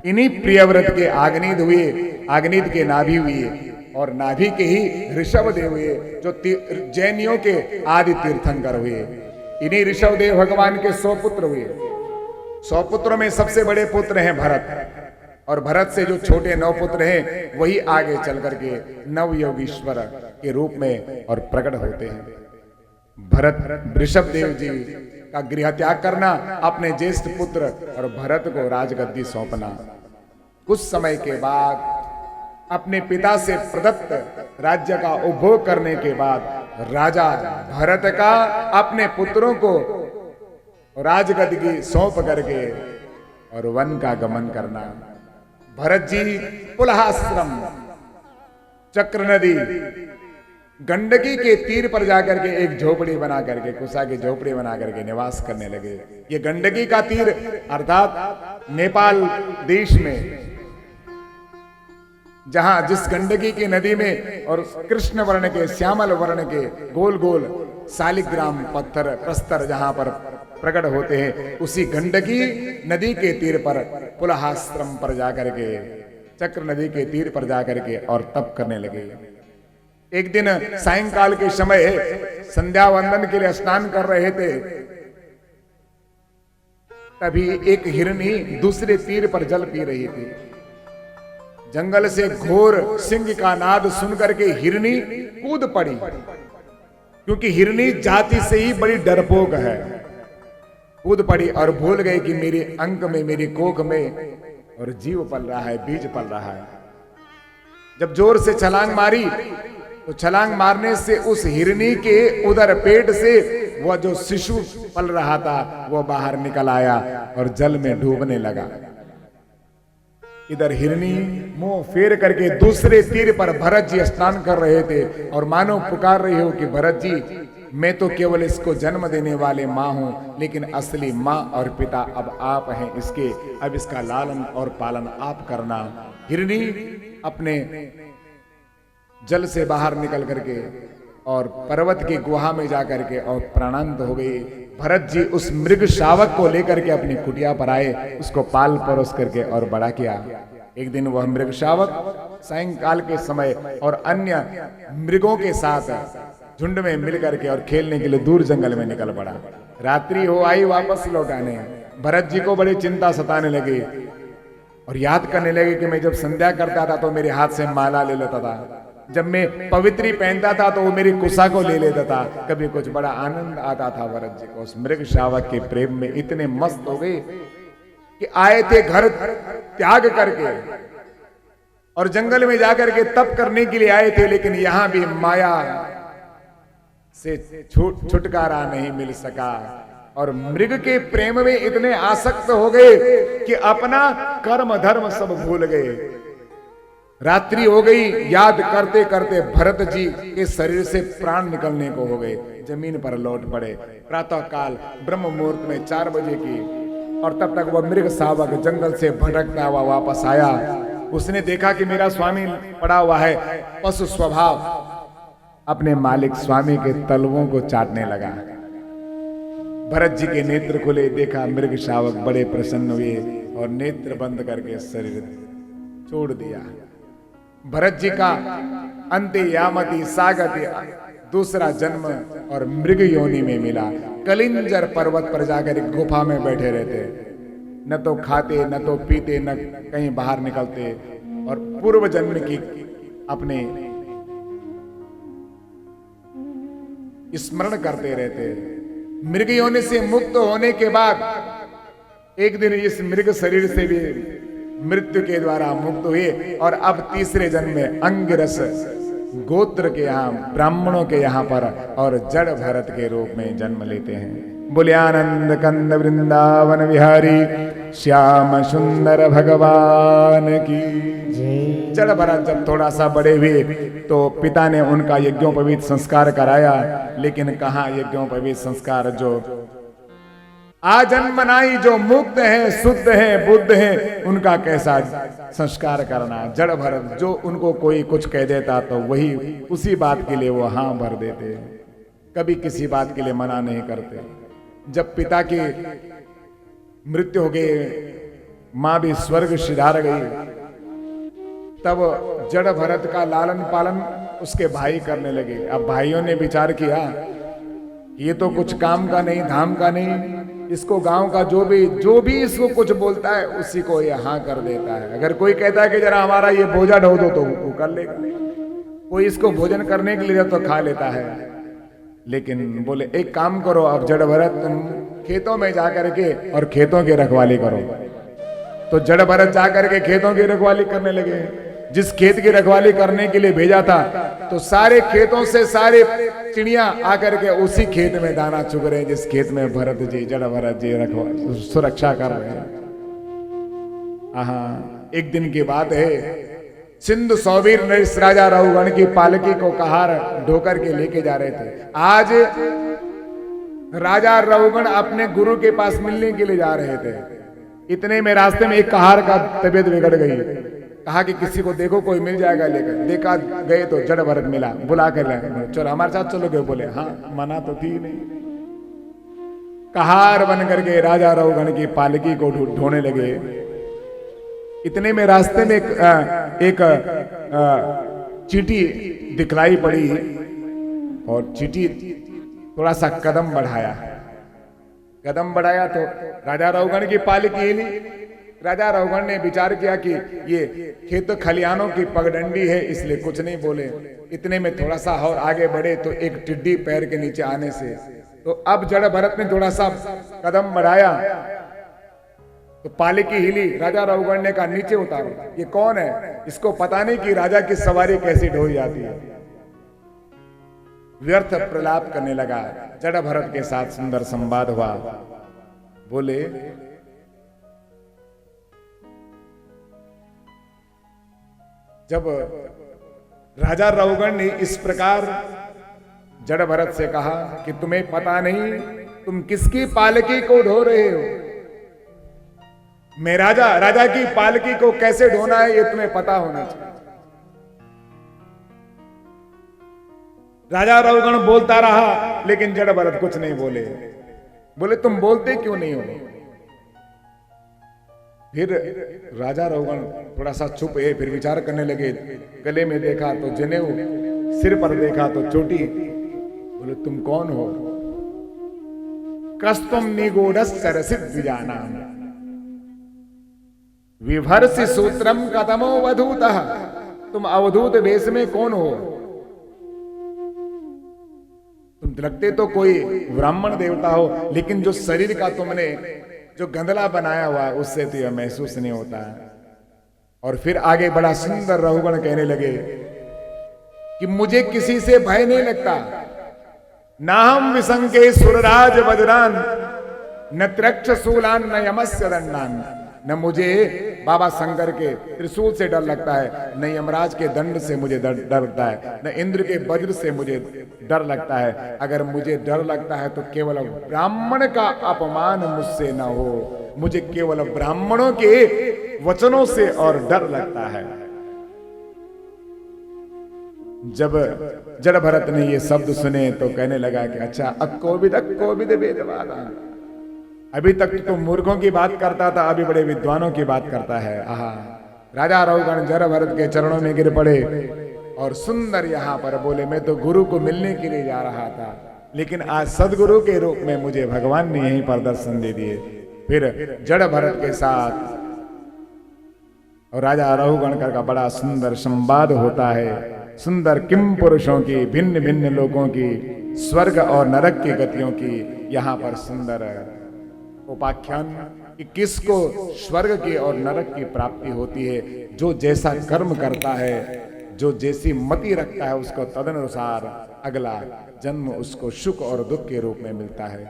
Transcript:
इन्हीं प्रियव्रत के आग्नेय हुए, आग्नेय के नाभि हुए और नाभि के ही ऋषभदेव हुए, जो जैनियों के आदि तीर्थंकर हुए। इन्हीं ऋषभदेव भगवान के 100 पुत्र हुए। 100 पुत्रों में सबसे बड़े पुत्र हैं भरत, और भरत से जो छोटे 9 पुत्र हैं वही आगे चल करके नवयोगीश्वर के रूप में और प्रकट होते हैं। भरत ऋषभदेव जी का गृह त्याग करना, अपने ज्येष्ठ पुत्र और भरत को राजगद्दी सौंपना, कुछ समय के बाद अपने पिता से प्रदत्त राज्य का उपभोग करने के बाद राजा भरत का अपने पुत्रों को राजगद्दी सौंप करके और वन का गमन करना। भरत जी पुलहाश्रम, चक्र नदी, गंडकी के तीर पर जाकर के एक झोपड़ी बना करके, कुसा की झोपड़ी बना करके निवास करने लगे। ये गंडकी का तीर अर्थात नेपाल देश में, जहां जिस गंडकी की नदी में और कृष्ण वर्ण के, श्यामल वर्ण के गोल गोल शालिग्राम पत्थर प्रस्तर जहां पर प्रकट होते हैं, उसी गंडकी नदी के तीर पर पुलहाश्रम पर जाकर के, चक्र नदी के तीर पर जाकर के और तप करने लगे। एक दिन सायंकाल के समय संध्या वंदन के लिए स्नान कर रहे थे, तभी एक हिरनी दूसरे तीर पर जल पी रही थी। जंगल से घोर सिंह का नाद सुनकर के हिरनी कूद पड़ी, क्योंकि हिरनी जाति से ही बड़ी डरपोक है। कूद पड़ी और भूल गई कि मेरे अंक में, मेरी कोख में और जीव पल रहा है, बीज पल रहा है। जब जोर से छलांग मारी तो छलांग मारने से उस हिरनी के उधर पेट से वह जो शिशु पल रहा था वह बाहर निकल आया और जल में डूबने लगा। इधर हिरनी मुंह फेर करके दूसरे तीर पर भरत जी स्नान कर रहे थे और मानो पुकार रही हो कि भरत जी, मैं तो केवल इसको जन्म देने वाले माँ हूं, लेकिन असली माँ और पिता अब आप हैं इसके, अब इसका लालन और पालन आप करना। हिरनी अपने जल से बाहर निकल करके और पर्वत की गुहा में जाकर के और प्राणांत हो गई। भरत जी उस मृग शावक को लेकर के अपनी कुटिया पर आए, उसको पाल परोस करके और बड़ा किया। एक दिन वह मृग शावक सायंकाल के समय और अन्य मृगों के साथ झुंड में मिल करके और खेलने के लिए दूर जंगल में निकल पड़ा। रात्रि हो आई वापस लौटाने। भरत जी को बड़ी चिंता सताने लगी और याद करने लगे कि मैं जब संध्या करता था तो मेरे हाथ से माला ले लेता था, जब मैं पवित्री पहनता था तो वो मेरी कुसा को ले लेता था। कभी कुछ बड़ा आनंद आता था भरत जी को। उस मृग शावक के प्रेम में इतने मस्त हो गए कि आए थे घर त्याग करके और जंगल में जाकर के तप करने के लिए आए थे, लेकिन यहां भी माया से छुटकारा नहीं मिल सका और मृग के प्रेम में इतने आसक्त हो गए कि अपना कर्म धर्म सब भूल गए। रात्रि हो गई, याद करते करते भरत जी के शरीर से प्राण निकलने को हो गए, जमीन पर लौट पड़े। प्रातः काल ब्रह्म मुहूर्त में 4 बजे की, और तब तक वह मृग शावक जंगल से भटकता हुआ वापस आया। उसने देखा कि मेरा स्वामी पड़ा हुआ है, पशु स्वभाव अपने मालिक स्वामी के तलवों को चाटने लगा। भरत जी के नेत्र खुले, देखा मृग शावक, बड़े प्रसन्न हुए और नेत्र बंद करके शरीर छोड़ दिया। भरत जी का अंत्ययामति सागति दूसरा जन्म और मृग योनि में मिला। कलिंजर पर्वत पर जाकर एक गुफा में बैठे रहते, न तो खाते न तो पीते न कहीं बाहर निकलते और पूर्व जन्म की अपने स्मरण करते रहते। मृग योनि से मुक्त होने के बाद एक दिन इस मृग शरीर से भी मृत्यु के द्वारा मुक्त हुए और अब तीसरे जन्म में अंगिरस गोत्र के यहाँ, ब्राह्मणों के यहाँ पर और जड़ भरत के रूप में जन्म लेते हैं। बोले आनंद कंद वृंदावन विहारी श्याम सुंदर भगवान की। जड़ भरत जब थोड़ा सा बड़े हुए तो पिता ने उनका यज्ञोपवीत संस्कार कराया, लेकिन कहाँ यज्ञोपवीत संस्कार, जो आजन्मनाई जो मुक्त है, शुद्ध है, बुद्ध है, उनका कैसा संस्कार करना। जड़ भरत जो उनको कोई कुछ कह देता तो वही उसी बात के लिए वो हाँ भर देते, कभी किसी बात के लिए मना नहीं करते। जब पिता की मृत्यु हो गई मां भी स्वर्ग सिधार गई। तब जड़ भरत का लालन पालन उसके भाई करने लगे। अब भाइयों ने विचार किया ये तो कुछ काम का नहीं, धाम का नहीं, इसको गांव का जो भी इसको कुछ बोलता है उसी को ये हाँ कर देता है। अगर कोई कहता है कि जरा हमारा ये बोझा ढो दो तो वो कर लेगा, कोई इसको भोजन करने के लिए तो खा लेता है। लेकिन बोले एक काम करो, अब जड़ भरत तुम खेतों में जाकर के और खेतों की रखवाली करो। तो जड़ भरत जाकर के खेतों की रखवाली करने लगे। जिस खेत की रखवाली करने के लिए भेजा था तो सारे खेतों से सारे चिड़िया आकर के उसी खेत में दाना चुग रहे हैं जिस खेत में भरत जी, जड़ भरत जी सुरक्षा कर रहे हैं। एक दिन की बात है, सिंधु सौवीर नरेश राजा रघुगण की पालकी को कहार ढोकर के लेके जा रहे थे। आज राजा रघुगण अपने गुरु के पास मिलने के लिए जा रहे थे। इतने में रास्ते में एक कहार का तबीयत बिगड़ गई। कहा कि किसी को देखो कोई मिल जाएगा लेकर। देखा गए तो जड़ भरत मिला, बुला कर लाए, चलो हमारे साथ चलोगे? बोले हाँ, मना तो थी नहीं। कहार बन करके राजा रघुगण की पालकी को ढोने लगे। इतने में रास्ते में एक चींटी दिखलाई पड़ी और चींटी थोड़ा सा कदम बढ़ाया तो राजा रघुगण की पालकी हिली। राजा रघुगण ने विचार किया कि ये खेत खलियानों की पगडंडी है इसलिए कुछ नहीं बोले। इतने में थोड़ा सा और आगे बढ़े तो एक टिड्डी पैर के नीचे आने से तो अब जड़ भरत ने थोड़ा सा कदम बढ़ाया तो पालकी हिली। राजा रघुगण ने कहा नीचे उतारो, ये कौन है? इसको पता नहीं कि राजा की सवारी कैसी ढोई जाती है। व्यर्थ प्रलाप करने लगा। जड़ भरत के साथ सुंदर संवाद हुआ। बोले जब राजा रघुगण ने इस प्रकार जड़ भरत से कहा कि तुम्हें पता नहीं तुम किसकी पालकी को ढो रहे हो? मैं राजा की पालकी को कैसे ढोना है ये तुम्हें पता होना चाहिए। राजा रघुगण बोलता रहा लेकिन जड़ भरत कुछ नहीं बोले। बोले तुम बोलते क्यों नहीं हो? फिर राजा रघुगण थोड़ा सा चुप है, फिर विचार करने लगे। गले में देखा तो जनेऊ, सिर पर देखा तो चोटी। बोले तुम कौन हो? कस्तुम निगूढ़स्य सिद्धिजाना विभर्षि सूत्रम कदमो वधूतः। तुम अवधूत वेश में कौन हो? तुम लगते तो कोई ब्राह्मण देवता हो, लेकिन जो शरीर का तुमने जो गंदला बनाया हुआ है उससे तो यह महसूस नहीं होता है। और फिर आगे बड़ा सुंदर रघुगण कहने लगे कि मुझे किसी से भय नहीं लगता। ना हम विसंके सुरराज वज्रान न त्रक्षशूलान न यमस्य दंडान। न मुझे बाबा शंकर के त्रिशूल से डर लगता है, न यमराज के दंड से मुझे डर लगता है, न इंद्र के वज्र से मुझे डर लगता है। अगर मुझे डर लगता है तो केवल ब्राह्मण का अपमान मुझसे न हो, मुझे केवल ब्राह्मणों के वचनों से और डर लगता है। जब जड़ भरत ने ये शब्द सुने तो कहने लगा कि अच्छा अक्कोविद वेदवादा। अभी तक तो मूर्खों की बात करता था, अभी बड़े विद्वानों की बात करता है। राजा रघुगण जड़ भरत के चरणों में गिर पड़े और सुंदर यहाँ पर बोले मैं तो गुरु को मिलने के लिए जा रहा था, लेकिन आज सदगुरु के रूप में मुझे भगवान ने यहीं पर दर्शन दे दिए। फिर जड़ भरत के साथ और राजा रघुगण का बड़ा सुंदर संवाद होता है। सुंदर किम पुरुषों की, भिन्न भिन्न लोगों की, स्वर्ग और नरक की गतियों की यहाँ पर सुंदर उपाख्यान कि किसको स्वर्ग की और नरक की प्राप्ति होती है। जो जैसा कर्म करता है, जो जैसी मति रखता है, उसको तदनुसार अगला जन्म उसको सुख और दुख के रूप में मिलता है।